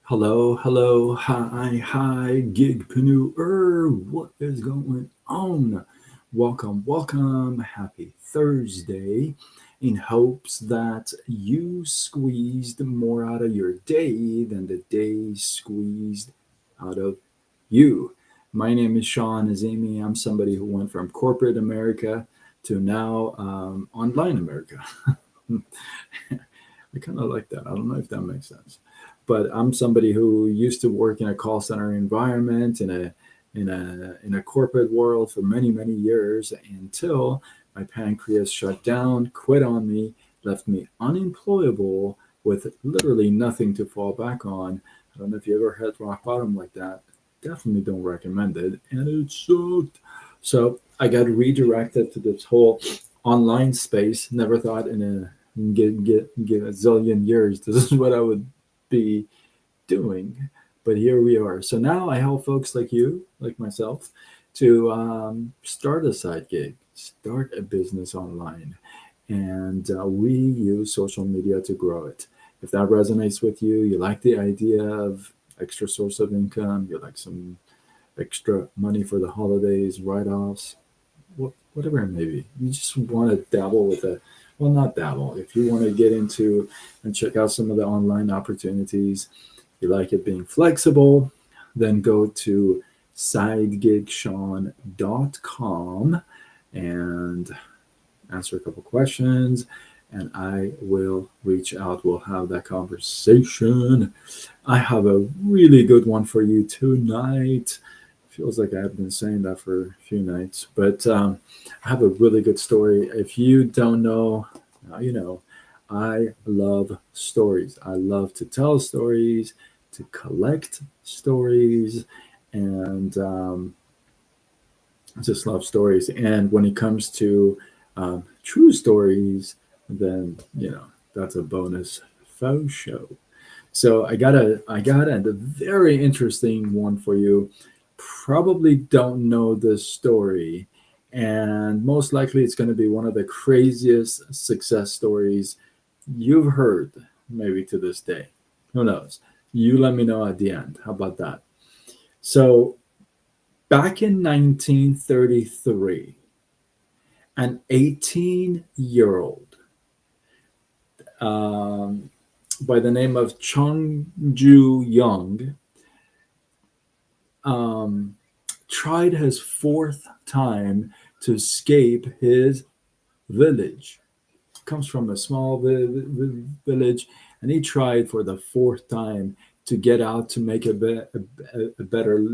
Hello, hello, hi, gigpreneur. What is going on? Welcome. Happy Thursday. In hopes that you squeezed more out of your day than the day squeezed out of you. My name is Sean Azimi. I'm somebody who went from corporate America to now online America. I kind of like that. I don't know if that makes sense, but I'm somebody who used to work in a call center environment in a corporate world for many years until my pancreas shut down, quit on me, left me unemployable with literally nothing to fall back on. I don't know if you ever hit rock bottom like that. Definitely don't recommend it, and it sucked. So I got redirected to this whole online space. Never thought in get a zillion years this is what I would be doing, but here we are. So now I help folks like you, like myself, to start a side gig, start a business online, and we use social media to grow it. If that resonates with you, you like the idea of extra source of income, you like some extra money for the holidays, write-offs, whatever it may be. You just want to dabble with it. Well, not dabble. If you want to get into and check out some of the online opportunities, you like it being flexible, then go to sidegigshawn.com and answer a couple questions, and I will reach out. We'll have that conversation. I have a really good one for you tonight. Feels like I've been saying that for a few nights, but I have a really good story. If you don't know, now you know. I love stories. I love to tell stories, to collect stories, and I just love stories. And when it comes to true stories, then that's a bonus faux show. So I got a very interesting one for you. Probably don't know this story, and most likely it's going to be one of the craziest success stories you've heard, maybe to this day. Who knows? You let me know at the end. How about that? So back in 1933, an 18-year-old um, by the name of Chung Ju Young um, tried his fourth time to escape his village. Comes from a small village, and he tried for the fourth time to get out to make a better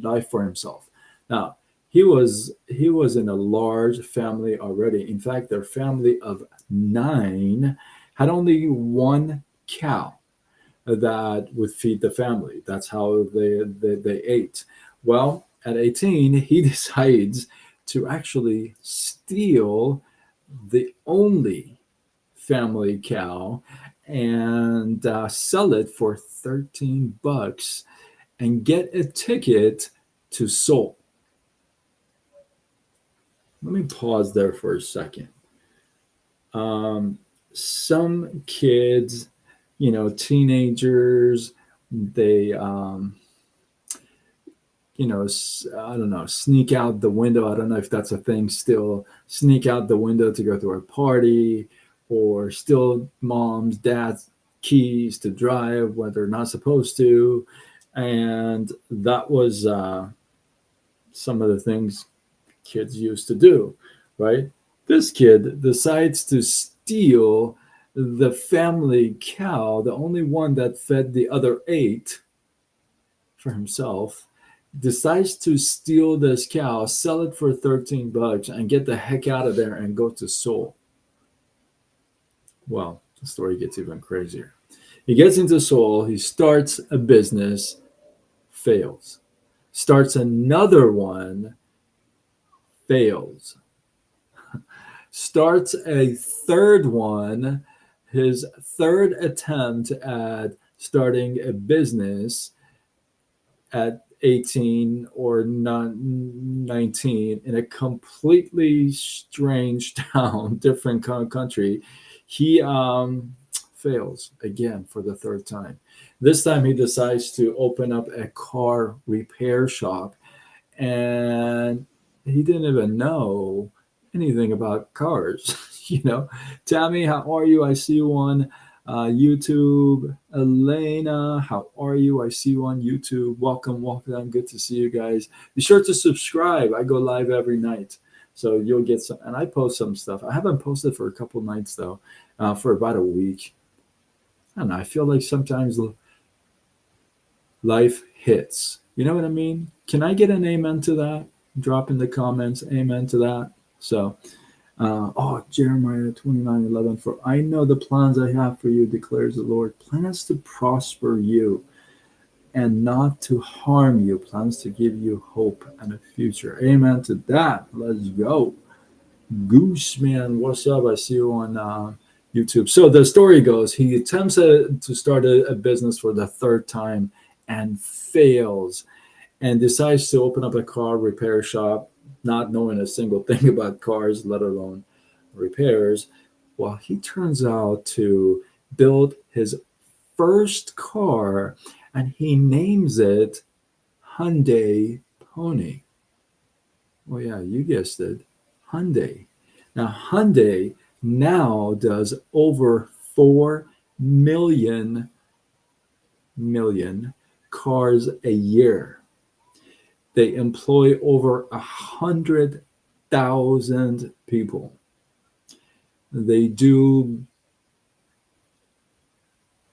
life for himself. Now, he was in a large family already. In fact, their family of nine had only one cow that would feed the family. That's how they ate. Well, at 18, he decides to actually steal the only family cow and sell it for 13 bucks and get a ticket to Seoul. Let me pause there for a second. Um, some kids, teenagers, they I don't know, sneak out the window. I don't know if that's a thing still. Sneak out the window to go to a party or steal mom's, dad's keys to drive when they're not supposed to. And that was some of the things kids used to do, right? This kid decides to steal the family cow, the only one that fed the other eight, for himself, decides to steal this cow, sell it for 13 bucks, and get the heck out of there and go to Seoul. Well, the story gets even crazier. He gets into Seoul, he starts a business, fails. Starts another one, fails. Starts a third one, his third attempt at starting a business at 18 or 19 in a completely strange town, different country. He fails again for the third time. This time he decides to open up a car repair shop, and he didn't even know anything about cars. Tammy, how are you? I see you on YouTube. Elena, how are you? I see you on YouTube. Welcome, welcome. Good to see you guys. Be sure to subscribe. I go live every night, so you'll get some. And I post some stuff. I haven't posted for a couple nights though, for about a week. I don't know. I feel like sometimes life hits. You know what I mean? Can I get an amen to that? Drop in the comments, amen to that. So, Jeremiah 29:11. For I know the plans I have for you, declares the Lord. Plans to prosper you and not to harm you. Plans to give you hope and a future. Amen to that. Let's go. Goose man, what's up? I see you on YouTube. So the story goes, he attempts to start a business for the third time and fails, and decides to open up a car repair shop, not knowing a single thing about cars, let alone repairs. Well, he turns out to build his first car, and he names it Hyundai Pony. Well, yeah, you guessed it, Hyundai. Now, Hyundai now does over 4 million cars a year. They employ over 100,000 people. They do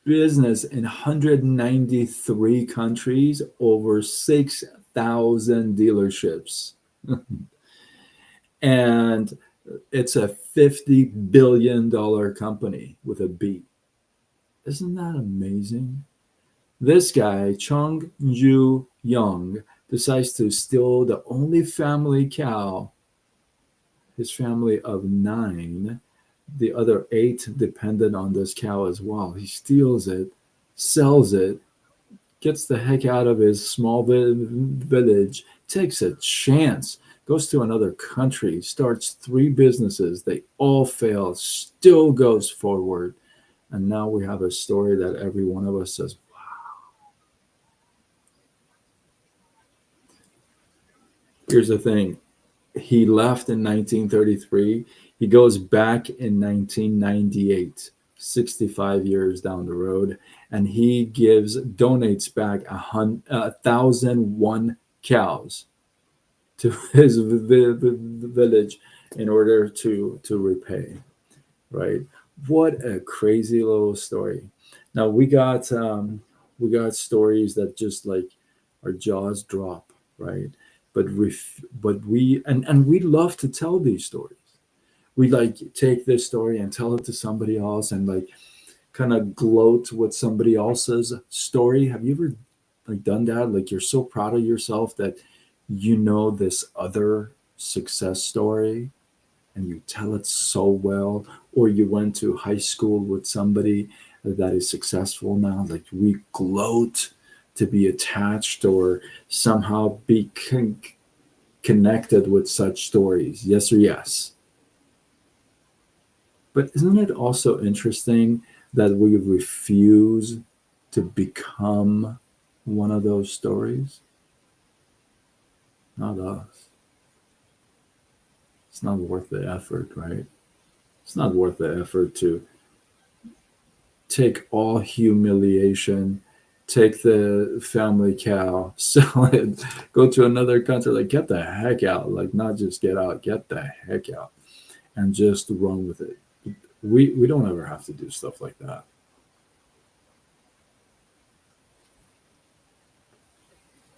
business in 193 countries, over 6,000 dealerships. And it's a $50 billion company with a B. Isn't that amazing? This guy, Chung Ju Young, decides to steal the only family cow, his family of 9. The other 8 depended on this cow as well. He steals it, sells it, gets the heck out of his small village, takes a chance, goes to another country, starts 3 businesses. They all fail, still goes forward. And now we have a story that every one of us says, here's the thing. He left in 1933. He goes back in 1998, 65 years down the road, and he donates back 1,001 cows to his village in order to repay. Right? What a crazy little story. Now we got stories that just like our jaws drop, right? But we love to tell these stories. We like take this story and tell it to somebody else and like kind of gloat with somebody else's story. Have you ever like done that? Like you're so proud of yourself that you know this other success story and you tell it so well, or you went to high school with somebody that is successful now. Like we gloat to be attached or somehow be connected with such stories. Yes or yes. But isn't it also interesting that we refuse to become one of those stories? Not us. It's not worth the effort, right? It's not worth the effort to take all humiliation, take the family cow, sell it, go to another country, like get the heck out, like not just get out, get the heck out and just run with it. We don't ever have to do stuff like that.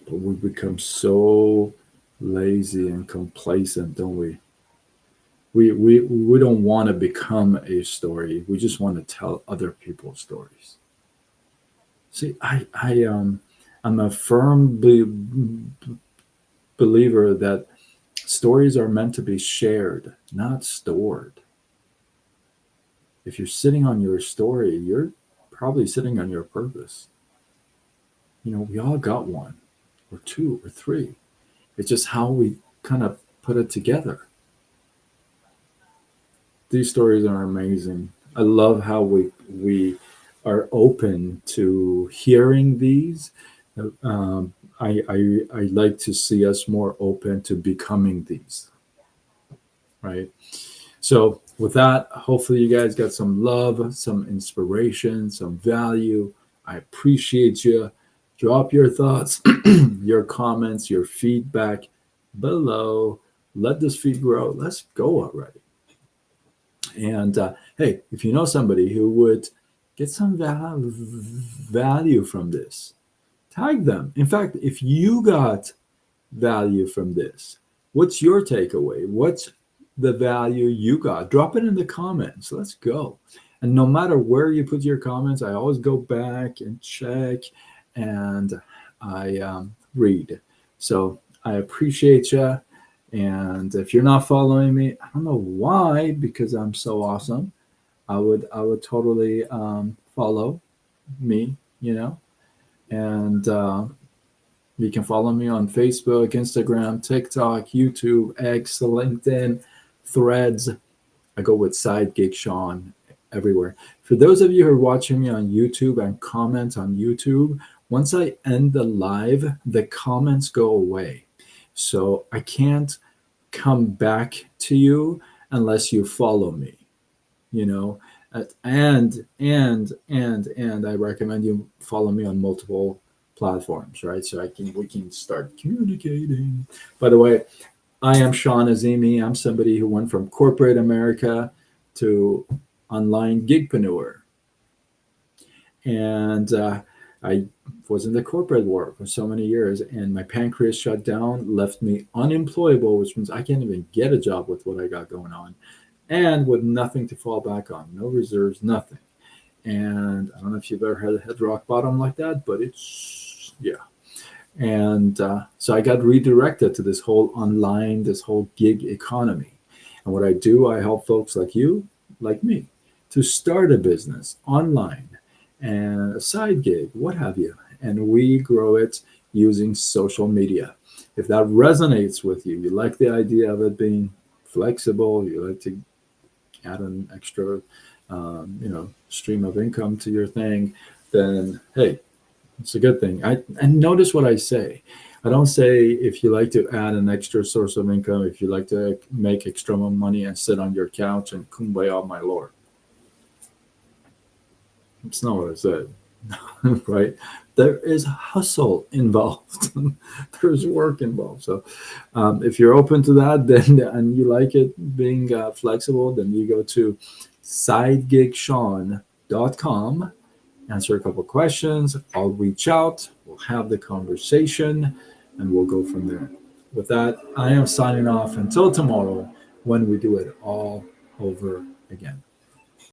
But we become so lazy and complacent, don't we? We don't want to become a story. We just want to tell other people's stories. See, I'm a firm believer that stories are meant to be shared, not stored. If you're sitting on your story, you're probably sitting on your purpose. We all got one or 2 or 3. It's just how we kind of put it together. These stories are amazing. I love how we are open to hearing these, I like to see us more open to becoming these, right? So with that, hopefully you guys got some love, some inspiration, some value. I appreciate you. Drop your thoughts, your comments, your feedback below. Let this feed grow. Let's go already. And hey, if you know somebody who would get some value from this, tag them. In fact, if you got value from this, what's your takeaway? What's the value you got? Drop it in the comments. Let's go. And no matter where you put your comments, I always go back and check, and I read. So I appreciate you. And if you're not following me, I don't know why, because I'm so awesome. I would totally follow me, and you can follow me on Facebook, Instagram, TikTok, YouTube, X, LinkedIn, Threads. I go with Side Gig Sean everywhere. For those of you who are watching me on YouTube and comment on YouTube, once I end the live, the comments go away. So I can't come back to you unless you follow me, you know. And I recommend you follow me on multiple platforms, right? So we can start communicating. By the way, I am Sean Azimi. I'm somebody who went from corporate America to online gigpreneur. And I was in the corporate world for so many years, and my pancreas shut down, left me unemployable, which means I can't even get a job with what I got going on, and with nothing to fall back on, no reserves, nothing. And I don't know if you've ever had rock bottom like that, but it's, yeah. And so I got redirected to this whole online, this whole gig economy. And what I do, I help folks like you, like me, to start a business online and a side gig, what have you. And we grow it using social media. If that resonates with you, you like the idea of it being flexible, you like to add an extra, stream of income to your thing, then hey, it's a good thing. And notice what I say. I don't say if you like to add an extra source of income, if you like to make extra money and sit on your couch and kumbaya, my lord. It's not what I said, right? There is hustle involved. There's work involved. So if you're open to that, then and you like it being flexible, then you go to sidegigsean.com, answer a couple questions. I'll reach out. We'll have the conversation, and we'll go from there. With that, I am signing off until tomorrow when we do it all over again.